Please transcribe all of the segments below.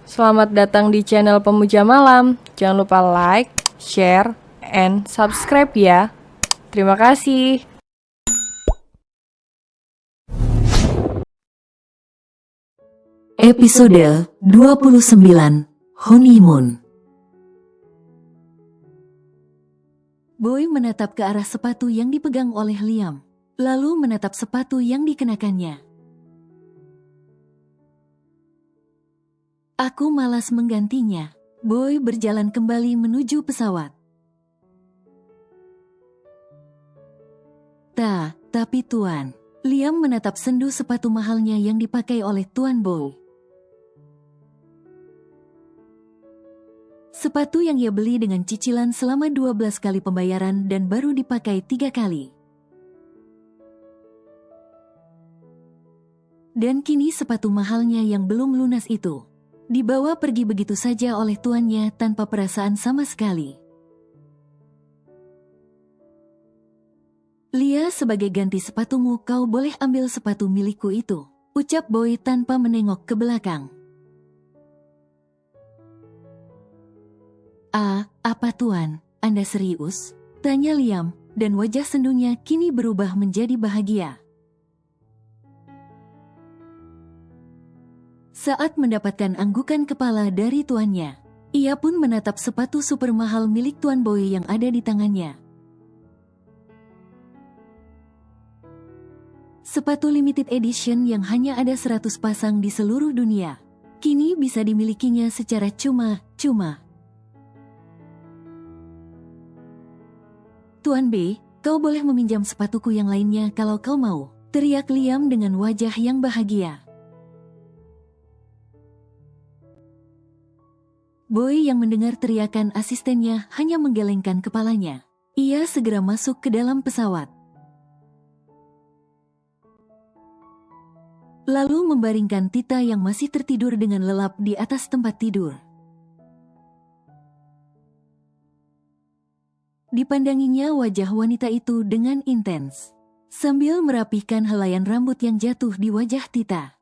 Selamat datang di channel Pemuja Malam. Jangan lupa like, share, and subscribe ya. Terima kasih. Episode 29 Honeymoon. Boy menatap ke arah sepatu yang dipegang oleh Liam, lalu menatap sepatu yang dikenakannya. Aku malas menggantinya. Boy berjalan kembali menuju pesawat. Tapi Tuan. Liam menatap sendu sepatu mahalnya yang dipakai oleh Tuan Boy. Sepatu yang ia beli dengan cicilan selama 12 kali pembayaran dan baru dipakai 3 kali. Dan kini sepatu mahalnya yang belum lunas itu dibawa pergi begitu saja oleh tuannya tanpa perasaan sama sekali. Lia, sebagai ganti sepatumu kau boleh ambil sepatu milikku itu, ucap Boy tanpa menengok ke belakang. Apa Tuan, Anda serius? Tanya Liam, dan wajah sendunya kini berubah menjadi bahagia. Saat mendapatkan anggukan kepala dari tuannya, ia pun menatap sepatu super mahal milik Tuan Boy yang ada di tangannya. Sepatu limited edition yang hanya ada 100 pasang di seluruh dunia, kini bisa dimilikinya secara cuma-cuma. Tuan B, kau boleh meminjam sepatuku yang lainnya kalau kau mau, teriak Liam dengan wajah yang bahagia. Boy yang mendengar teriakan asistennya hanya menggelengkan kepalanya. Ia segera masuk ke dalam pesawat. Lalu membaringkan Tita yang masih tertidur dengan lelap di atas tempat tidur. Dipandanginya wajah wanita itu dengan intens, sambil merapihkan helaian rambut yang jatuh di wajah Tita.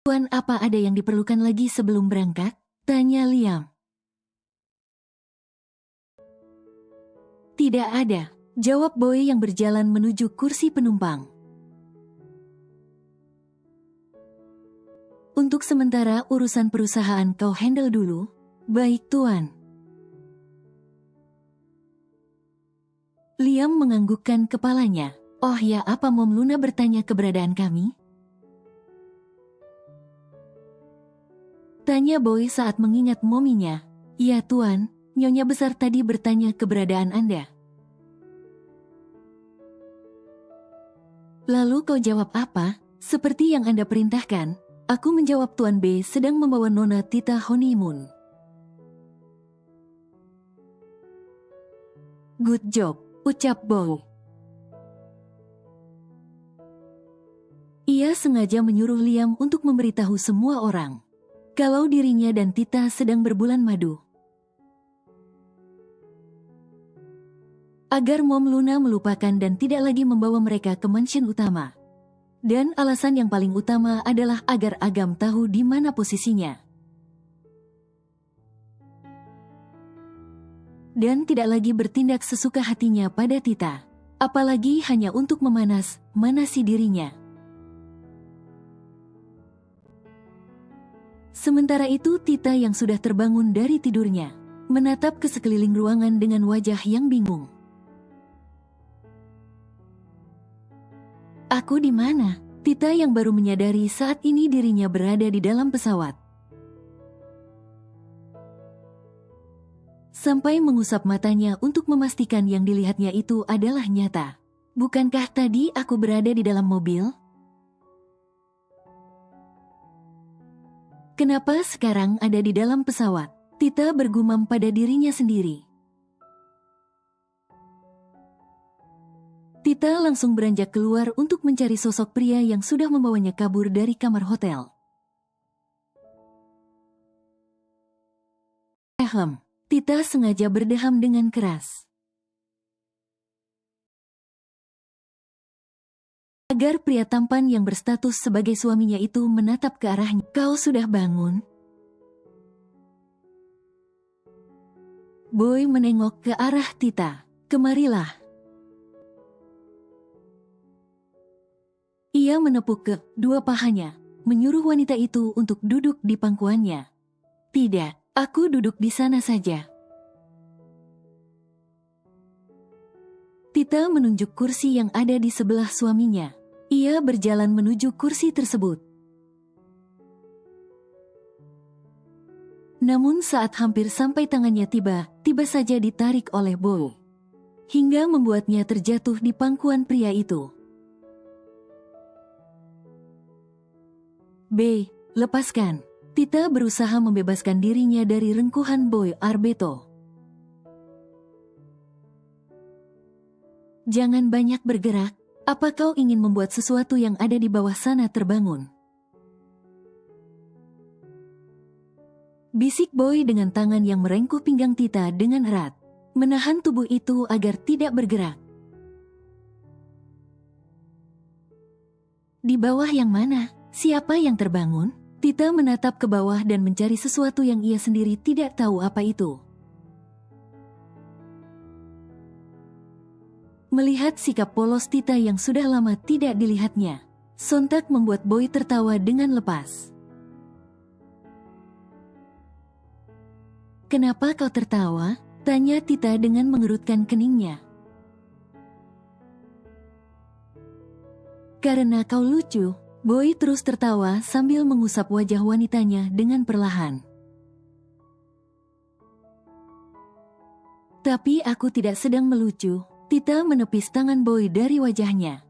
Tuan, apa ada yang diperlukan lagi sebelum berangkat? Tanya Liam. Tidak ada, jawab Boy yang berjalan menuju kursi penumpang. Untuk sementara urusan perusahaan kau handle dulu. Baik Tuan. Liam menganggukkan kepalanya. Oh ya, apa Mom Luna bertanya keberadaan kami? Tanya Boy saat mengingat mominya. Ya Tuan, Nyonya Besar tadi bertanya keberadaan Anda. Lalu kau jawab apa? Seperti yang Anda perintahkan, aku menjawab Tuan B sedang membawa Nona Tita honeymoon. Good job, ucap Boy. Ia sengaja menyuruh Liam untuk memberitahu semua orang kalau dirinya dan Tita sedang berbulan madu. Agar Mom Luna melupakan dan tidak lagi membawa mereka ke mansion utama. Dan alasan yang paling utama adalah agar Agam tahu di mana posisinya. Dan tidak lagi bertindak sesuka hatinya pada Tita. Apalagi hanya untuk memanasi dirinya. Sementara itu Tita yang sudah terbangun dari tidurnya, menatap ke sekeliling ruangan dengan wajah yang bingung. Aku di mana? Tita yang baru menyadari saat ini dirinya berada di dalam pesawat. Sampai mengusap matanya untuk memastikan yang dilihatnya itu adalah nyata. Bukankah tadi aku berada di dalam mobil? Kenapa sekarang ada di dalam pesawat? Tita bergumam pada dirinya sendiri. Tita langsung beranjak keluar untuk mencari sosok pria yang sudah membawanya kabur dari kamar hotel. Tita sengaja berdeham dengan keras. agar pria tampan yang berstatus sebagai suaminya itu menatap ke arahnya. Kau sudah bangun? Boy menengok ke arah Tita. Kemarilah. Ia menepuk kedua pahanya, menyuruh wanita itu untuk duduk di pangkuannya. Tidak, aku duduk di sana saja. Tita menunjuk kursi yang ada di sebelah suaminya. Ia berjalan menuju kursi tersebut. Namun saat hampir sampai tangannya tiba saja ditarik oleh Boy, hingga membuatnya terjatuh di pangkuan pria itu. B. Lepaskan. Tita berusaha membebaskan dirinya dari rengkuhan Boy Arbeto. Jangan banyak bergerak. Apa kau ingin membuat sesuatu yang ada di bawah sana terbangun? Bisik Boy dengan tangan yang merengkuh pinggang Tita dengan erat, menahan tubuh itu agar tidak bergerak. Di bawah yang mana? Siapa yang terbangun? Tita menatap ke bawah dan mencari sesuatu yang ia sendiri tidak tahu apa itu. Melihat sikap polos Tita yang sudah lama tidak dilihatnya, sontak membuat Boy tertawa dengan lepas. Kenapa kau tertawa? Tanya Tita dengan mengerutkan keningnya. Karena kau lucu. Boy terus tertawa sambil mengusap wajah wanitanya dengan perlahan. Tapi aku tidak sedang melucu. Tita menepis tangan Boy dari wajahnya.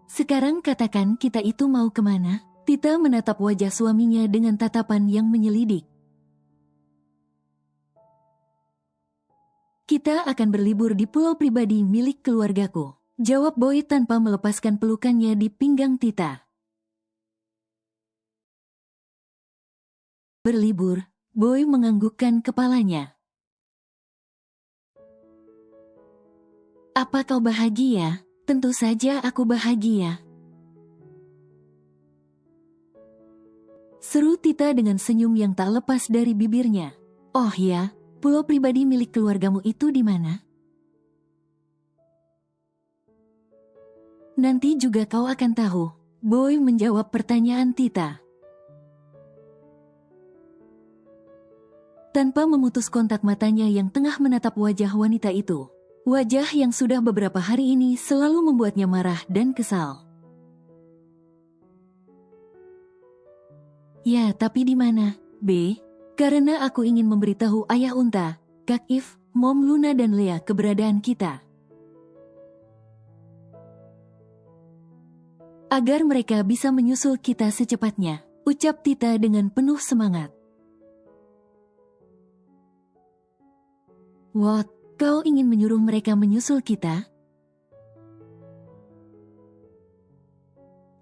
Sekarang katakan kita itu mau kemana? Tita menatap wajah suaminya dengan tatapan yang menyelidik. Kita akan berlibur di pulau pribadi milik keluargaku, jawab Boy tanpa melepaskan pelukannya di pinggang Tita. Berlibur, Boy menganggukkan kepalanya. Apa kau bahagia? Tentu saja aku bahagia. Seru Tita dengan senyum yang tak lepas dari bibirnya. Oh ya, pulau pribadi milik keluargamu itu di mana? Nanti juga kau akan tahu. Boy menjawab pertanyaan Tita. Tanpa memutus kontak matanya yang tengah menatap wajah wanita itu. Wajah yang sudah beberapa hari ini selalu membuatnya marah dan kesal. Ya, tapi di mana? B. Karena aku ingin memberitahu Ayah Unta, Kak If, Mom Luna dan Lea keberadaan kita. Agar mereka bisa menyusul kita secepatnya, ucap Tita dengan penuh semangat. What? Kau ingin menyuruh mereka menyusul kita?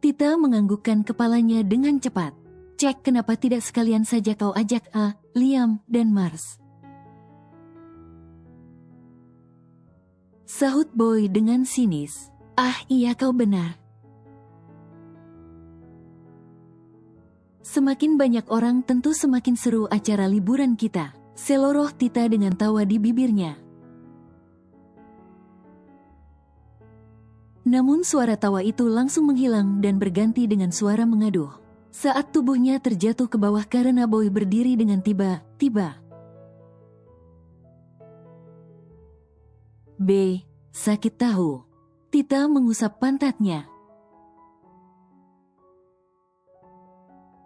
Tita menganggukkan kepalanya dengan cepat. Cek kenapa tidak sekalian saja kau ajak A, Liam, dan Mars. Sahut Boy dengan sinis. Ah iya kau benar. Semakin banyak orang tentu semakin seru acara liburan kita. Seloroh Tita dengan tawa di bibirnya. Namun suara tawa itu langsung menghilang dan berganti dengan suara mengaduh. Saat tubuhnya terjatuh ke bawah karena Boy berdiri dengan tiba-tiba. B. Sakit tahu. Tita mengusap pantatnya.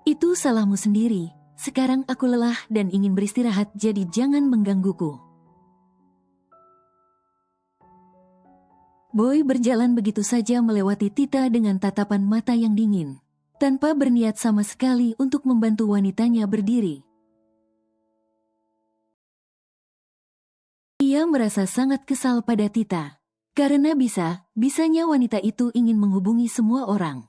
Itu salahmu sendiri. Sekarang aku lelah dan ingin beristirahat, jadi jangan menggangguku. Boy berjalan begitu saja melewati Tita dengan tatapan mata yang dingin, tanpa berniat sama sekali untuk membantu wanitanya berdiri. Ia merasa sangat kesal pada Tita, karena bisanya wanita itu ingin menghubungi semua orang.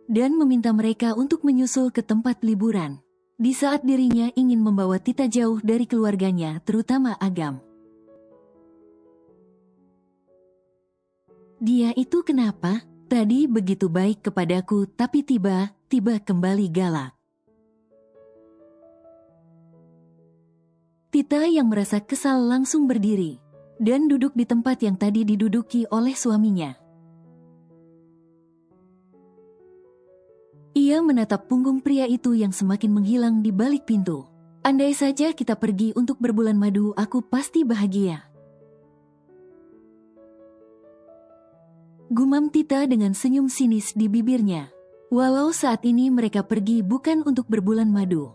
Dan meminta mereka untuk menyusul ke tempat liburan. di saat dirinya ingin membawa Tita jauh dari keluarganya, terutama Agam. Dia itu kenapa? Tadi begitu baik kepadaku, tapi tiba-tiba kembali galak. Tita yang merasa kesal langsung berdiri dan duduk di tempat yang tadi diduduki oleh suaminya. Ia menatap punggung pria itu yang semakin menghilang di balik pintu. Andai saja kita pergi untuk berbulan madu, aku pasti bahagia. Gumam Tita dengan senyum sinis di bibirnya. Walau saat ini mereka pergi bukan untuk berbulan madu.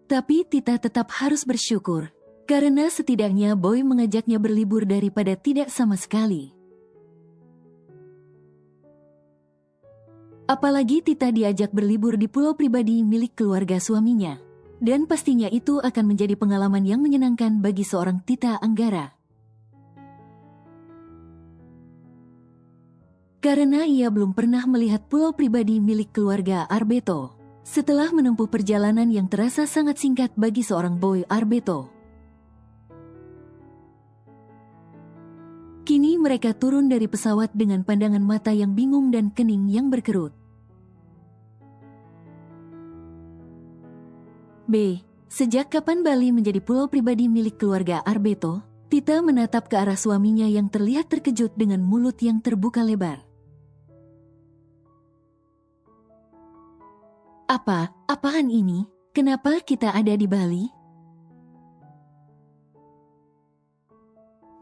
Tapi Tita tetap harus bersyukur, karena setidaknya Boy mengajaknya berlibur daripada tidak sama sekali. Apalagi Tita diajak berlibur di pulau pribadi milik keluarga suaminya. Dan pastinya itu akan menjadi pengalaman yang menyenangkan bagi seorang Tita Anggara. Karena ia belum pernah melihat pulau pribadi milik keluarga Arbeto. Setelah menempuh perjalanan yang terasa sangat singkat bagi seorang Boy Arbeto. Kini mereka turun dari pesawat dengan pandangan mata yang bingung dan kening yang berkerut. B. Sejak kapan Bali menjadi pulau pribadi milik keluarga Arbeto? Tita menatap ke arah suaminya yang terlihat terkejut dengan mulut yang terbuka lebar. Apaan ini? Kenapa kita ada di Bali?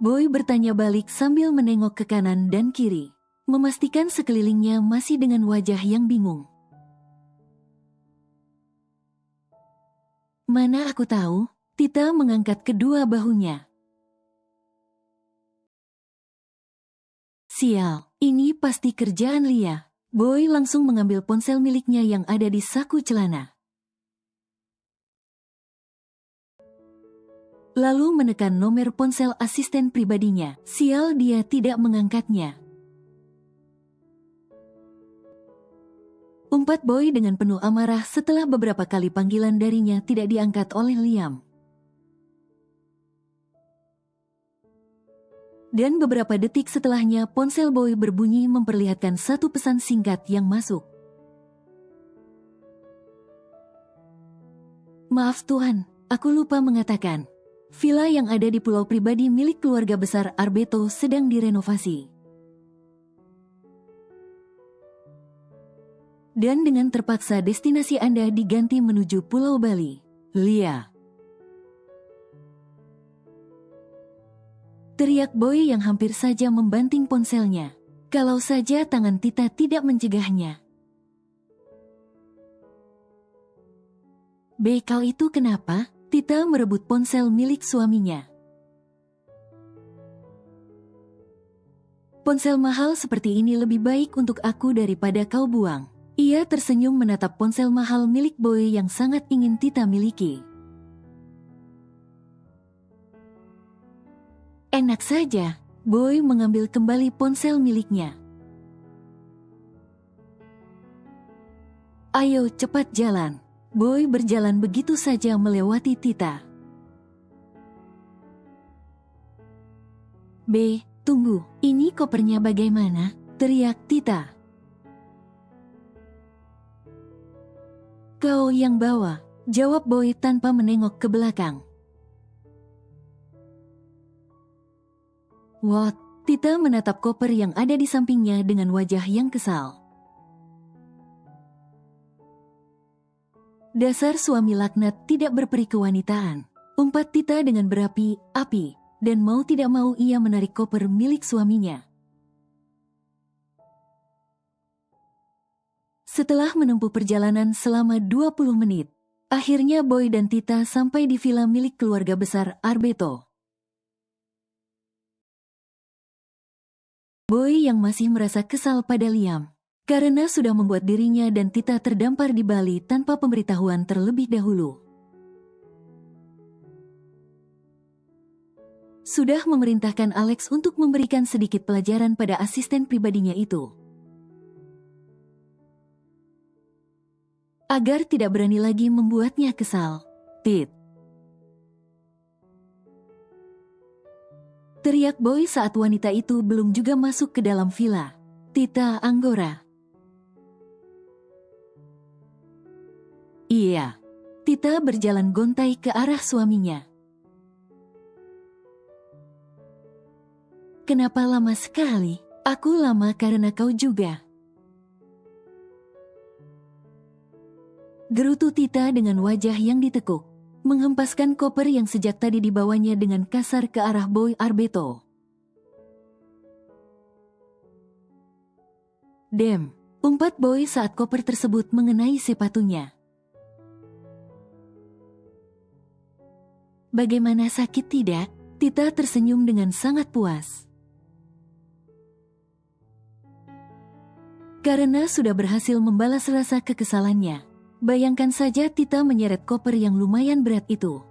Boy bertanya balik sambil menengok ke kanan dan kiri, memastikan sekelilingnya masih dengan wajah yang bingung. Mana aku tahu? Tita mengangkat kedua bahunya. Sial, ini pasti kerjaan Lia. Boy langsung mengambil ponsel miliknya yang ada di saku celana. Lalu menekan nomor ponsel asisten pribadinya. Sial, dia tidak mengangkatnya. Umpat Boy dengan penuh amarah setelah beberapa kali panggilan darinya tidak diangkat oleh Liam. Dan beberapa detik setelahnya ponsel Boy berbunyi memperlihatkan satu pesan singkat yang masuk. Maaf Tuhan, aku lupa mengatakan. Villa yang ada di pulau pribadi milik keluarga besar Arbeto sedang direnovasi. Dan dengan terpaksa destinasi Anda diganti menuju Pulau Bali. Lia. Teriak Boy yang hampir saja membanting ponselnya. Kalau saja tangan Tita tidak mencegahnya. B, kau itu kenapa? Tita merebut ponsel milik suaminya. Ponsel mahal seperti ini lebih baik untuk aku daripada kau buang. Ia tersenyum menatap ponsel mahal milik Boy yang sangat ingin Tita miliki. Enak saja, Boy mengambil kembali ponsel miliknya. Ayo cepat jalan. Boy berjalan begitu saja melewati Tita. B, tunggu, ini kopernya bagaimana? Teriak Tita. Kau yang bawa, jawab Boy tanpa menengok ke belakang. What? Tita menatap koper yang ada di sampingnya dengan wajah yang kesal. Dasar suami laknat tidak berperi kewanitaan. Umpat Tita dengan berapi-api, dan mau tidak mau ia menarik koper milik suaminya. Setelah menempuh perjalanan selama 20 menit, akhirnya Boy dan Tita sampai di villa milik keluarga besar Arbeto. Boy yang masih merasa kesal pada Liam, karena sudah membuat dirinya dan Tita terdampar di Bali tanpa pemberitahuan terlebih dahulu. Sudah memerintahkan Alex untuk memberikan sedikit pelajaran pada asisten pribadinya itu. agar tidak berani lagi membuatnya kesal. Tit! Teriak Boy saat wanita itu belum juga masuk ke dalam villa. Tita Anggora. Iya. Tita berjalan gontai ke arah suaminya. Kenapa lama sekali? Aku lama karena kau juga. Gerutu Tita dengan wajah yang ditekuk, menghempaskan koper yang sejak tadi dibawanya dengan kasar ke arah Boy Arbeto. Dem, umpat Boy saat koper tersebut mengenai sepatunya. Bagaimana sakit tidak? Tita tersenyum dengan sangat puas. Karena sudah berhasil membalas rasa kekesalannya. Bayangkan saja Tita menyeret koper yang lumayan berat itu.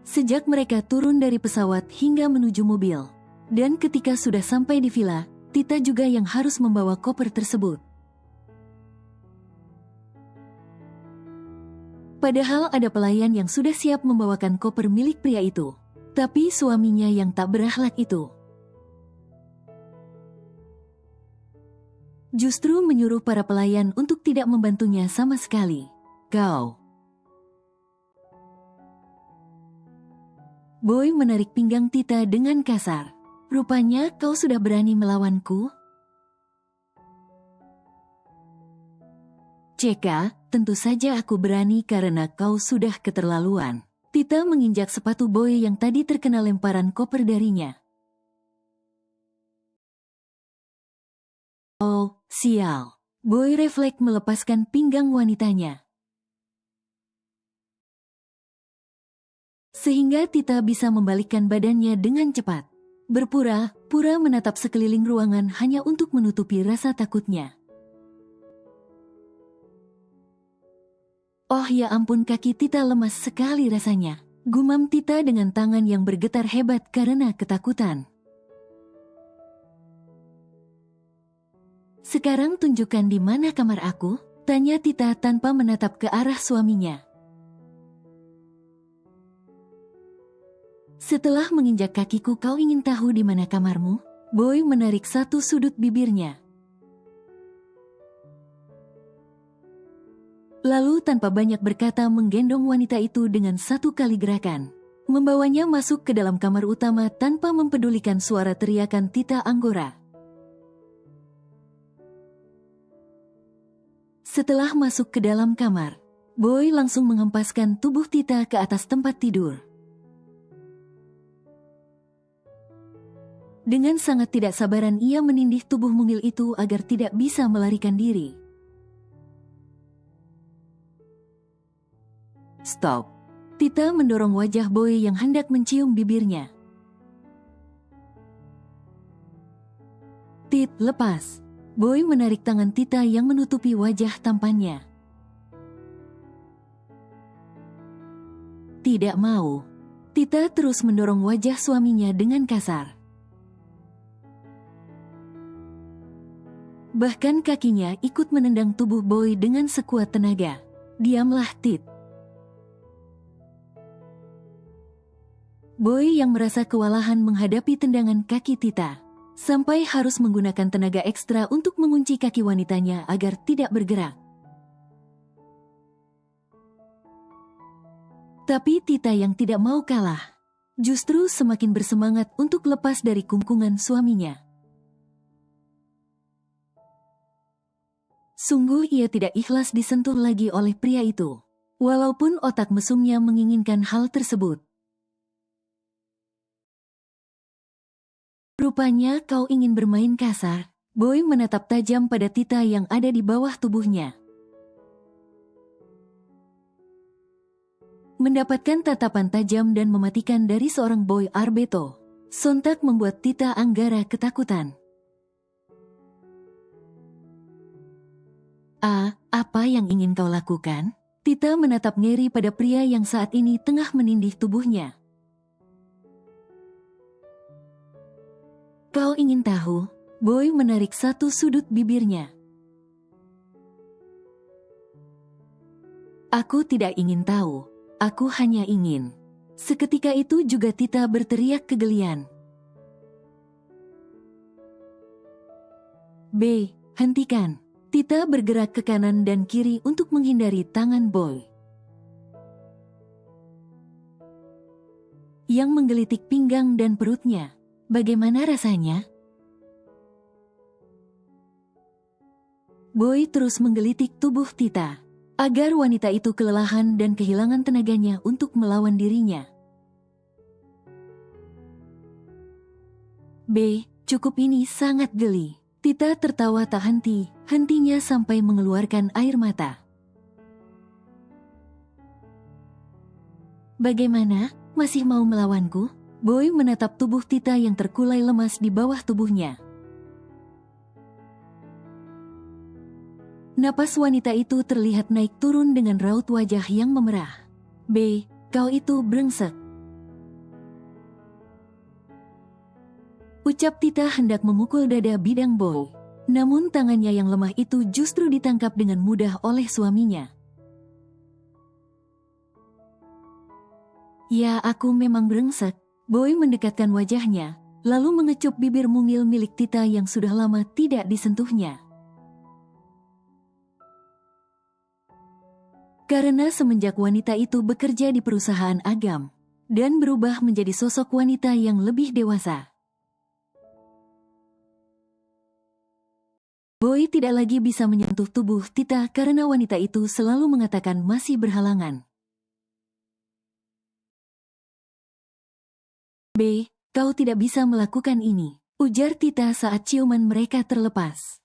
Sejak mereka turun dari pesawat hingga menuju mobil. Dan ketika sudah sampai di villa, Tita juga yang harus membawa koper tersebut. Padahal ada pelayan yang sudah siap membawakan koper milik pria itu. Tapi suaminya yang tak berakhlak itu justru menyuruh para pelayan untuk tidak membantunya sama sekali. Kau. Boy menarik pinggang Tita dengan kasar. Rupanya kau sudah berani melawanku? Ceka, tentu saja aku berani karena kau sudah keterlaluan. Tita menginjak sepatu Boy yang tadi terkena lemparan koper darinya. Oh, sial. Boy refleks melepaskan pinggang wanitanya. Sehingga Tita bisa membalikkan badannya dengan cepat. Berpura-pura menatap sekeliling ruangan hanya untuk menutupi rasa takutnya. Oh ya ampun, kaki Tita lemas sekali rasanya. Gumam Tita dengan tangan yang bergetar hebat karena ketakutan. Sekarang tunjukkan di mana kamar aku, tanya Tita tanpa menatap ke arah suaminya. Setelah menginjak kakiku kau ingin tahu di mana kamarmu? Boy menarik satu sudut bibirnya. Lalu tanpa banyak berkata menggendong wanita itu dengan satu kali gerakan. Membawanya masuk ke dalam kamar utama tanpa mempedulikan suara teriakan Tita Anggora. Setelah masuk ke dalam kamar, Boy langsung menghempaskan tubuh Tita ke atas tempat tidur. Dengan sangat tidak sabaran ia menindih tubuh mungil itu agar tidak bisa melarikan diri. Stop. Tita mendorong wajah Boy yang hendak mencium bibirnya. Tit, lepas. Boy menarik tangan Tita yang menutupi wajah tampannya. Tidak mau. Tita terus mendorong wajah suaminya dengan kasar. Bahkan kakinya ikut menendang tubuh Boy dengan sekuat tenaga. Diamlah, Tit. Boy yang merasa kewalahan menghadapi tendangan kaki Tita. Sampai harus menggunakan tenaga ekstra untuk mengunci kaki wanitanya agar tidak bergerak. Tapi Tita yang tidak mau kalah, justru semakin bersemangat untuk lepas dari kungkungan suaminya. Sungguh ia tidak ikhlas disentuh lagi oleh pria itu, walaupun otak mesumnya menginginkan hal tersebut. Rupanya kau ingin bermain kasar. Boy menatap tajam pada Tita yang ada di bawah tubuhnya. Mendapatkan tatapan tajam dan mematikan dari seorang Boy Arbeto, sontak membuat Tita Anggara ketakutan. Apa yang ingin kau lakukan? Tita menatap ngeri pada pria yang saat ini tengah menindih tubuhnya. Kau ingin tahu? Boy menarik satu sudut bibirnya. Aku tidak ingin tahu. Aku hanya ingin. Seketika itu juga Tita berteriak kegelian. B. Hentikan. Tita bergerak ke kanan dan kiri untuk menghindari tangan Boy yang menggelitik pinggang dan perutnya. Bagaimana rasanya? Boy terus menggelitik tubuh Tita, agar wanita itu kelelahan dan kehilangan tenaganya untuk melawan dirinya. B. Cukup, ini sangat geli. Tita tertawa tak hentinya sampai mengeluarkan air mata. Bagaimana? Masih mau melawanku? Boy menatap tubuh Tita yang terkulai lemas di bawah tubuhnya. Napas wanita itu terlihat naik turun dengan raut wajah yang memerah. B. Kau itu brengsek. Ucap Tita hendak memukul dada bidang Boy. Namun tangannya yang lemah itu justru ditangkap dengan mudah oleh suaminya. Ya, aku memang brengsek. Boy mendekatkan wajahnya, lalu mengecup bibir mungil milik Tita yang sudah lama tidak disentuhnya. Karena semenjak wanita itu bekerja di perusahaan agam dan berubah menjadi sosok wanita yang lebih dewasa, Boy tidak lagi bisa menyentuh tubuh Tita karena wanita itu selalu mengatakan masih berhalangan. B. Kau tidak bisa melakukan ini, ujar Tita saat ciuman mereka terlepas.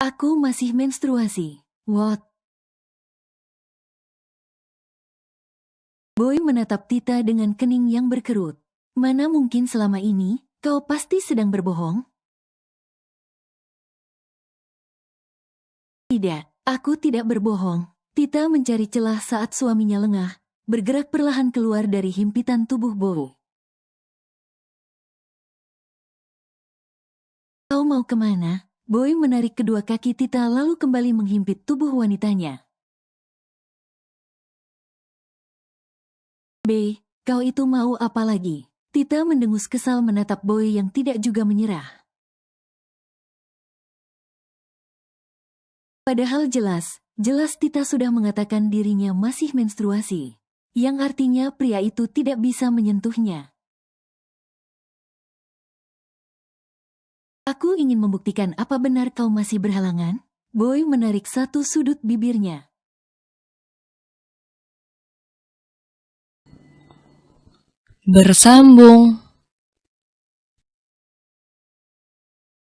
Aku masih menstruasi. What? Boy menatap Tita dengan kening yang berkerut. Mana mungkin selama ini, kau pasti sedang berbohong? Tidak, aku tidak berbohong. Tita mencari celah saat suaminya lengah, bergerak perlahan keluar dari himpitan tubuh Boy. Kau mau kemana? Boy menarik kedua kaki Tita lalu kembali menghimpit tubuh wanitanya. B. Kau itu mau apa lagi? Tita mendengus kesal menatap Boy yang tidak juga menyerah. Padahal jelas Tita sudah mengatakan dirinya masih menstruasi, yang artinya pria itu tidak bisa menyentuhnya. Aku ingin membuktikan apa benar kau masih berhalangan. Boy menarik satu sudut bibirnya. Bersambung.